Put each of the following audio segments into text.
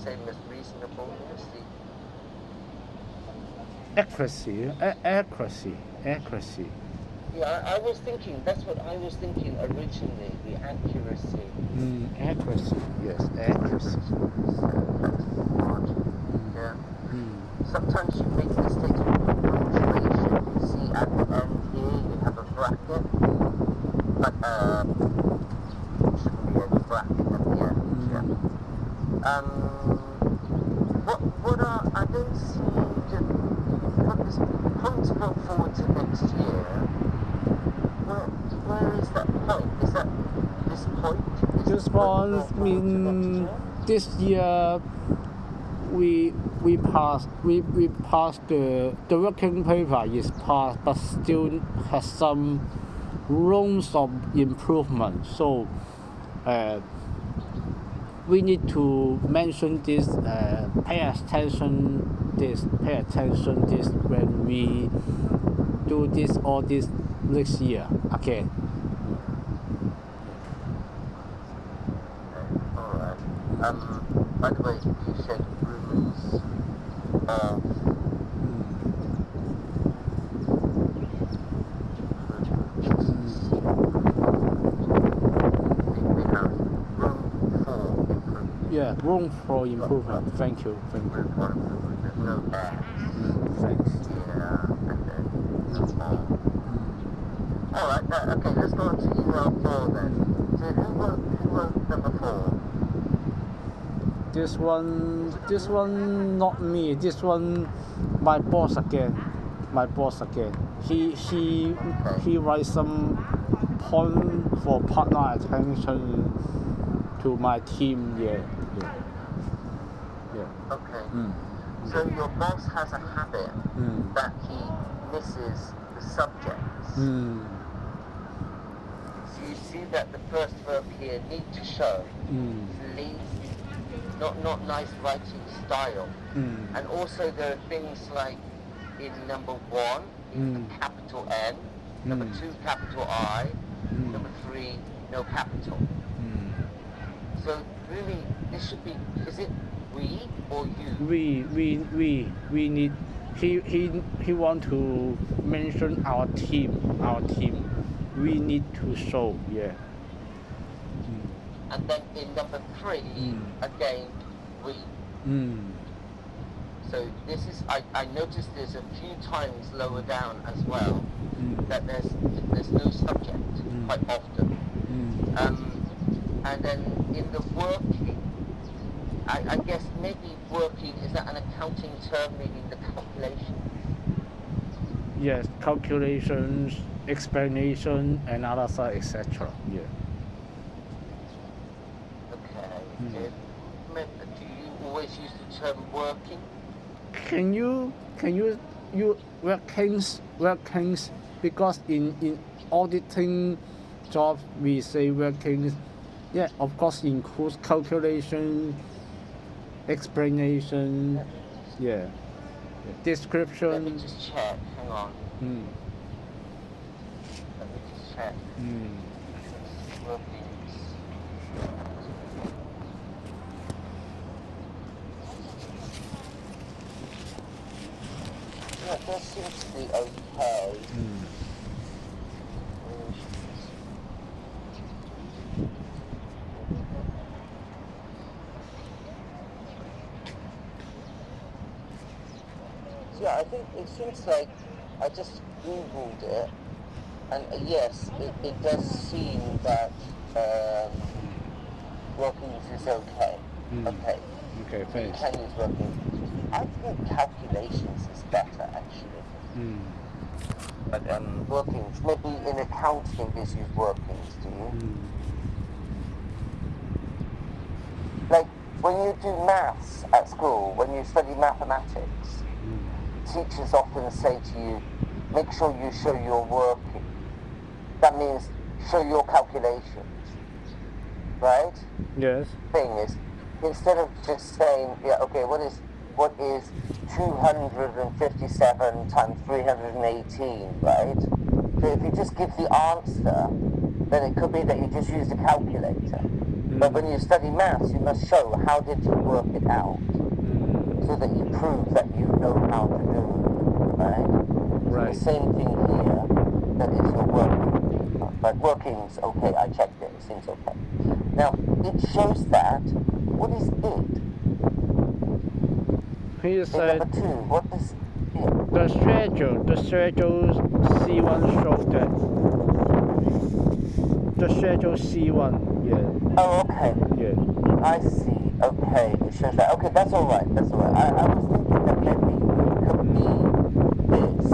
same as reasonableness? Accuracy. Yeah, I was thinking, that's what I was thinking originally, the accuracy. Accuracy, yes, accuracy. That's odd. Yeah. Sometimes you make mistakes with punctuation. You see at the end here you have a bracket, but shouldn't be any bracket at the end. Yeah. What I don't see you've got this points brought forward to next year. Where is that point? Is that this point? This point means this year we passed the working paper is passed, but still has some rooms of improvement. So we need to mention this, pay attention this when we do this or this next year again. Alright. By the way, you said rooms of room for improvement. Thank you. Room for improvement. There's no Thanks. Yeah, and then no more. Alright, okay, let's go on to email 4 then. So who wrote number 4? This one not me. This one my boss again. He writes some point for partner attention to my team. Yeah. Okay. So your boss has a habit that he misses the subjects. So you see that the first verb here, need to show, leave, not nice writing style. And also there are things like in number 1, in capital N, number 2, capital I, number 3, no capital. So really, this should be, is it we or you? We need, he want to mention our team. We need to show, yeah. And then in number 3, again, we. So this is, I noticed there's a few times lower down as well that there's no subject quite often. And then in the working, I guess maybe working, is that an accounting term, meaning the calculation? Yes, calculations, explanation, analysis, etc. Yeah. Okay. Do you always use the term working? Can you workings, because in auditing jobs we say workings. Yeah, of course includes calculation, explanation, description. Let me just check, hang on. Let me just check. Workings. Yeah, that seems to be okay. Yeah, I think it seems like I just Googled it, and yes, it does seem that workings is okay. Okay. Okay, thanks. You can use workings. I think calculations is better actually. But workings, maybe in accounting is use workings, do you? Like when you do maths at school, when you study mathematics, teachers often say to you, make sure you show your working. That means show your calculations, right? Yes. Thing is, instead of just saying, okay, what is 257 times 318, right? So if you just give the answer, then it could be that you just use the calculator. But when you study maths, you must show how did you work it out, so that you prove that you know how to do it, right? Right. The same thing here, that is your working. But working's okay, I checked it, it seems okay. Now, it shows that, what is it? He In said number 2, what is it? the schedule C1 showed that. The schedule C1, yeah. Oh, okay. Yeah. I see. Okay, it shows that. Okay, that's all right. That's all right. I was thinking that maybe it could be this.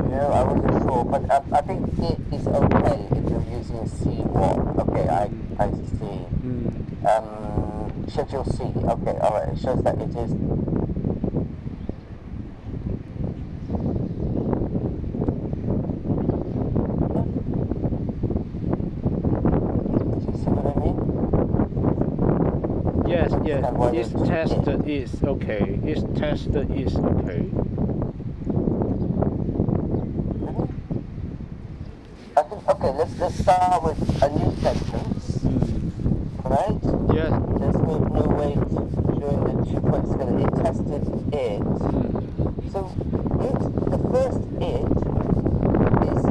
You know, I wasn't sure, but I think it is okay if you're using C1. Okay, I see. Schedule C. Okay, all right. It shows that it is. Yes, it's tested is okay. It's tested is okay. I think, okay, let's start with a new sentence, right? Yes. There's no way during the 2 points together. It tested it. So the first it is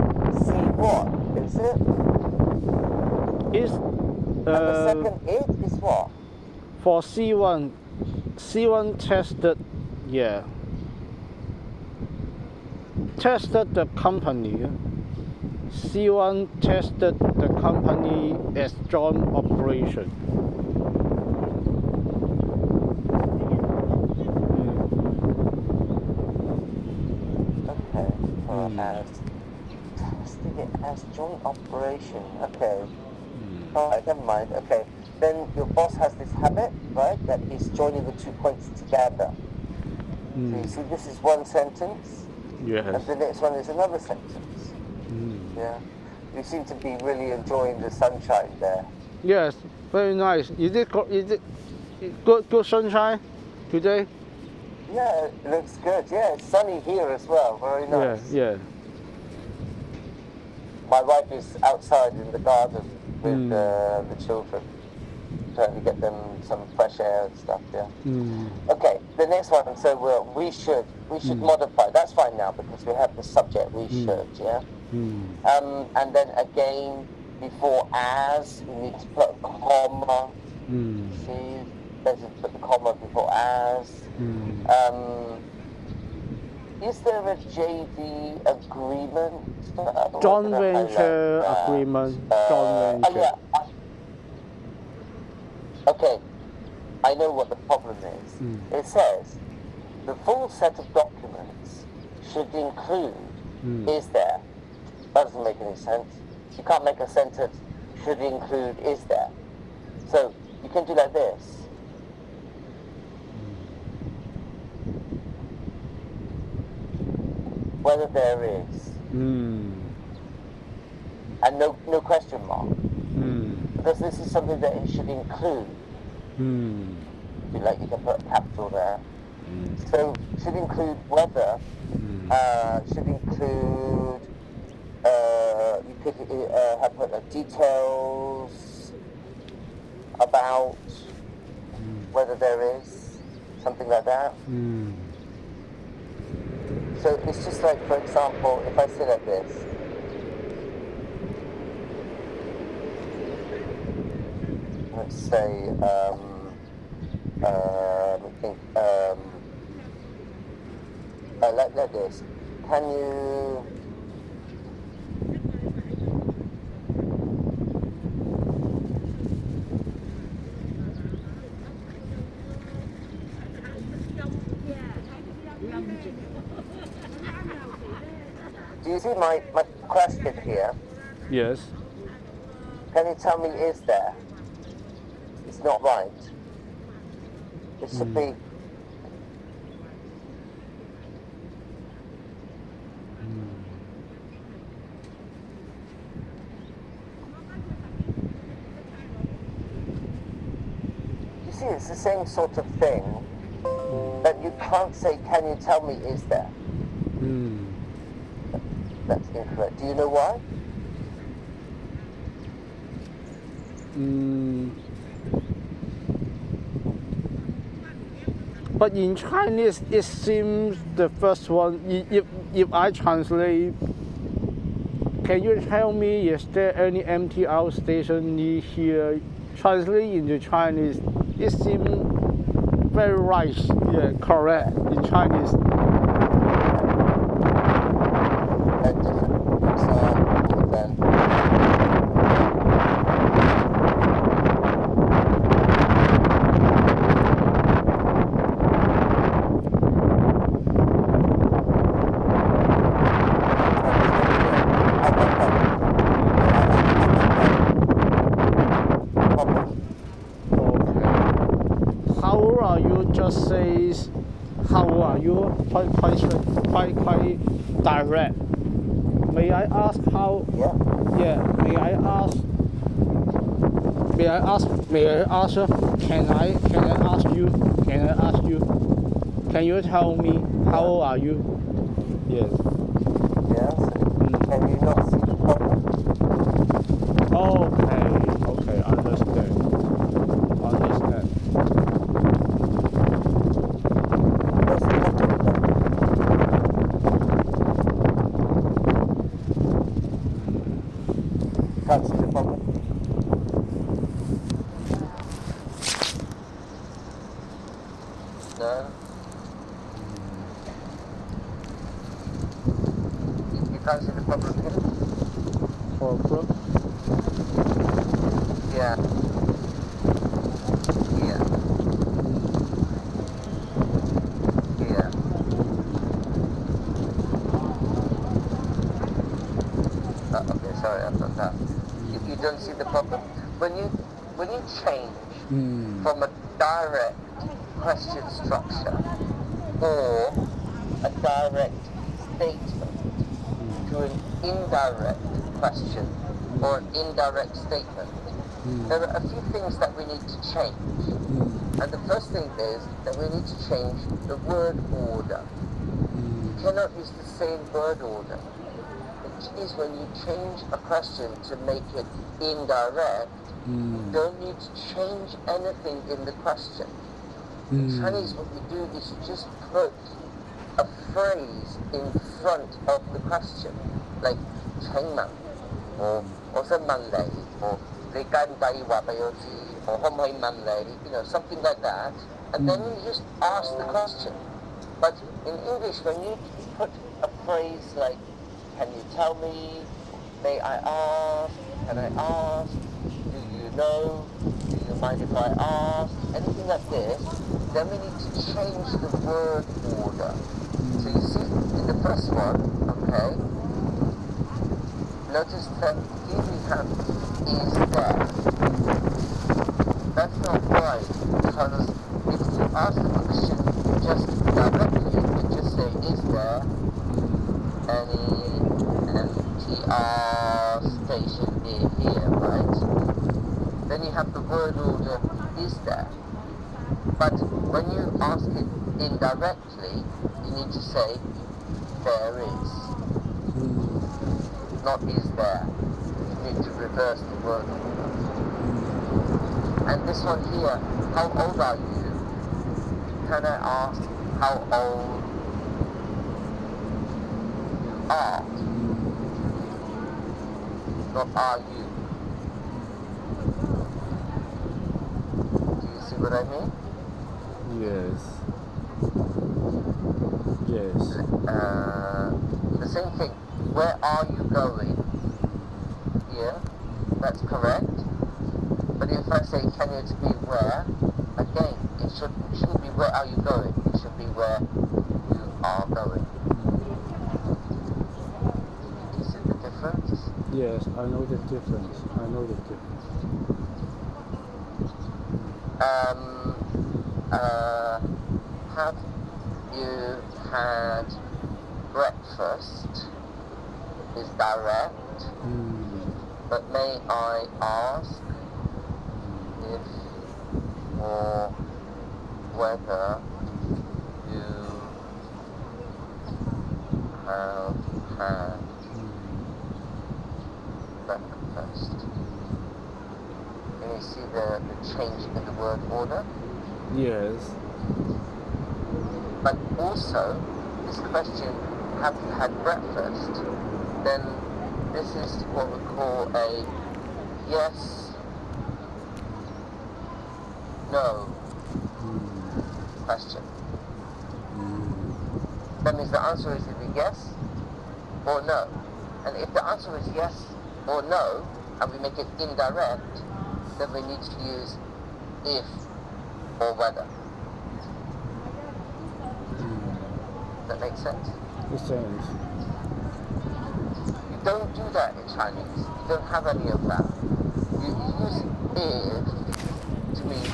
C1, is it? It's And the second it is what? for C1 tested, yeah. Tested the company. C1 tested the company as joint operation. Okay, as tested it as joint operation. Okay. Alright, never mind. Okay. Then your boss has this habit, right, that is joining the 2 points together. So you see, this is one sentence, Yes. and the next one is another sentence. Yeah. You seem to be really enjoying the sunshine there. Yes, very nice. Is it good sunshine today? Yeah, it looks good. Yeah, it's sunny here as well. Very nice. Yeah. My wife is outside in the garden with the children, trying to get them some fresh air and stuff. Yeah. Okay, the next one. So we should modify. That's fine now because we have the subject. We should. Yeah. And then again, before as, we need to put a comma. See, let's just put the comma before as. Is there a JV agreement? Joint venture agreement. Joint venture. Yeah. Okay, I know what the problem is. It says the full set of documents should include is there. That doesn't make any sense. You can't make a sentence should include is there. So you can do like this. Whether there is. And no question mark. Because this is something that it should include. If you like, you can put a capital there. So should include whether, should include, you could have put details about whether there is, something like that. So it's just like, for example, if I say like this, let's say, let me think, like this, can you, do you see my question here? Yes. Can you tell me is there? It's not right. It should be. You see, it's the same sort of thing that you can't say, can you tell me is there? That's incorrect. Do you know why? Mm, but in Chinese, it seems the first one. If I translate, can you tell me is there any MTR station near here? Translate into Chinese, it seems very right. Yeah, correct in Chinese. A different example then. Okay. How are you? Just says, how are you? Quite direct. May I ask how? Yeah. Yeah. May I ask? Can I ask you? Can you tell me how are you? Yes. Yes. Can you not see the problem? Okay. Understand. What's the problem then? Can't see the problem? No. You can't see the problem here? Problem? Yeah. Yeah. Yeah. Okay, sorry about that. You don't see the problem? When you change from a direct question structure or a direct statement to an indirect question or an indirect statement, there are a few things that we need to change. And the first thing is that we need to change the word order. You cannot use the same word order. It is when you change a question to make it indirect, you don't need to change anything in the question. In Chinese, what you do is you just put a phrase in front of the question, like 請問 or 我想問你 or 你介唔介意話俾我知 or 可唔可以問你 something like that, and then you just ask the question. But in English, when you put a phrase like can you tell me, may I ask, can I ask, do you know, do you mind if I ask, anything like this, then we need to change the word order. So you see, in the first one, okay, notice that here we have is there. That's not right, because if you ask the question just directly, you just say, is there any MTR station near here, right? Then you have the word order, is there? But when you ask it indirectly, you need to say, there is. Not is there. You need to reverse the word order. And this one here, how old are you? Can I ask how old you are? Not are you. Do you see what I mean? Yes. Yes. The same thing. Where are you going? Yeah, that's correct. But if I say, can you be where? Again, it shouldn't be where are you going. It should be where you are going. Do you see the difference? Yes, I know the difference. Have you had breakfast? Is direct. But may I ask if or whether you have had breakfast? Can you you see the change in the word order? Yes. But also, this question, have you had breakfast? Then this is what we call a yes, no question. That means the answer is either yes or no. And if the answer is yes or no, and we make it indirect, then we need to use if or whether. Does that make sense? Makes sense. You don't do that in Chinese. You don't have any of that. You use if to mean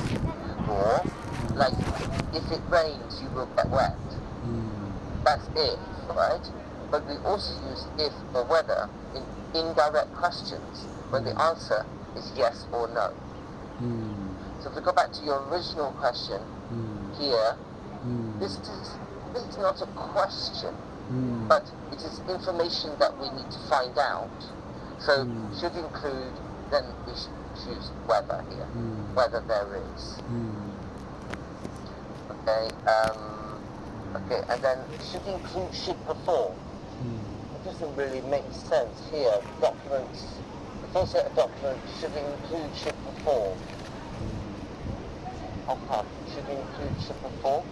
or, like if it rains you will get wet. That's if, right? But we also use if or whether in indirect questions when the answer is yes or no. So if we go back to your original question here, this is not a question, but it is information that we need to find out. So should include, then we should choose whether here, whether there is. Okay, okay, and then should include, should perform. It doesn't really make sense here. Documents, the first set of documents should include, should perform. Okay, should include, should perform.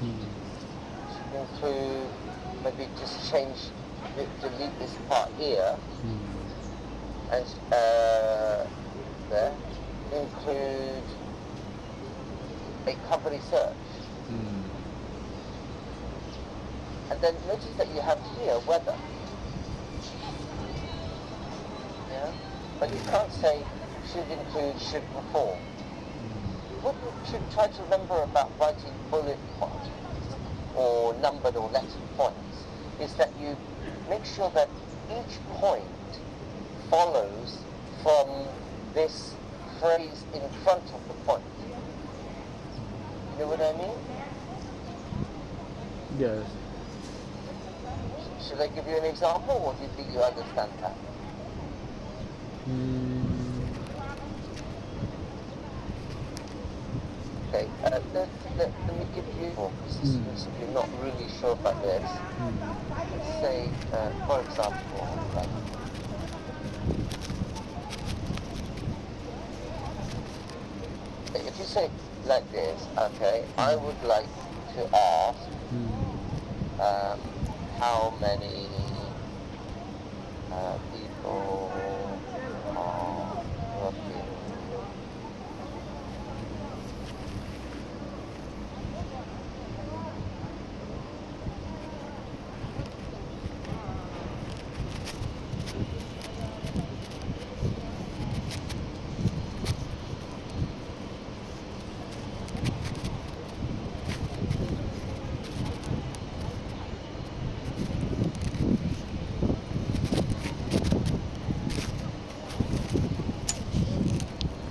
Should include, maybe just change, delete this part here, and there, include a company search. And then notice that you have here whether. Yeah? But you can't say should include, should perform. What you should try to remember about writing bullet points or numbered or lettered points is that you make sure that each point follows from this phrase in front of the point. You know what I mean? Yes. Should I give you an example, or do you think you understand that? Okay, let me give you, because you're not really sure about this. Let's say, for example, like, if you say like this, okay, I would like to ask, how many people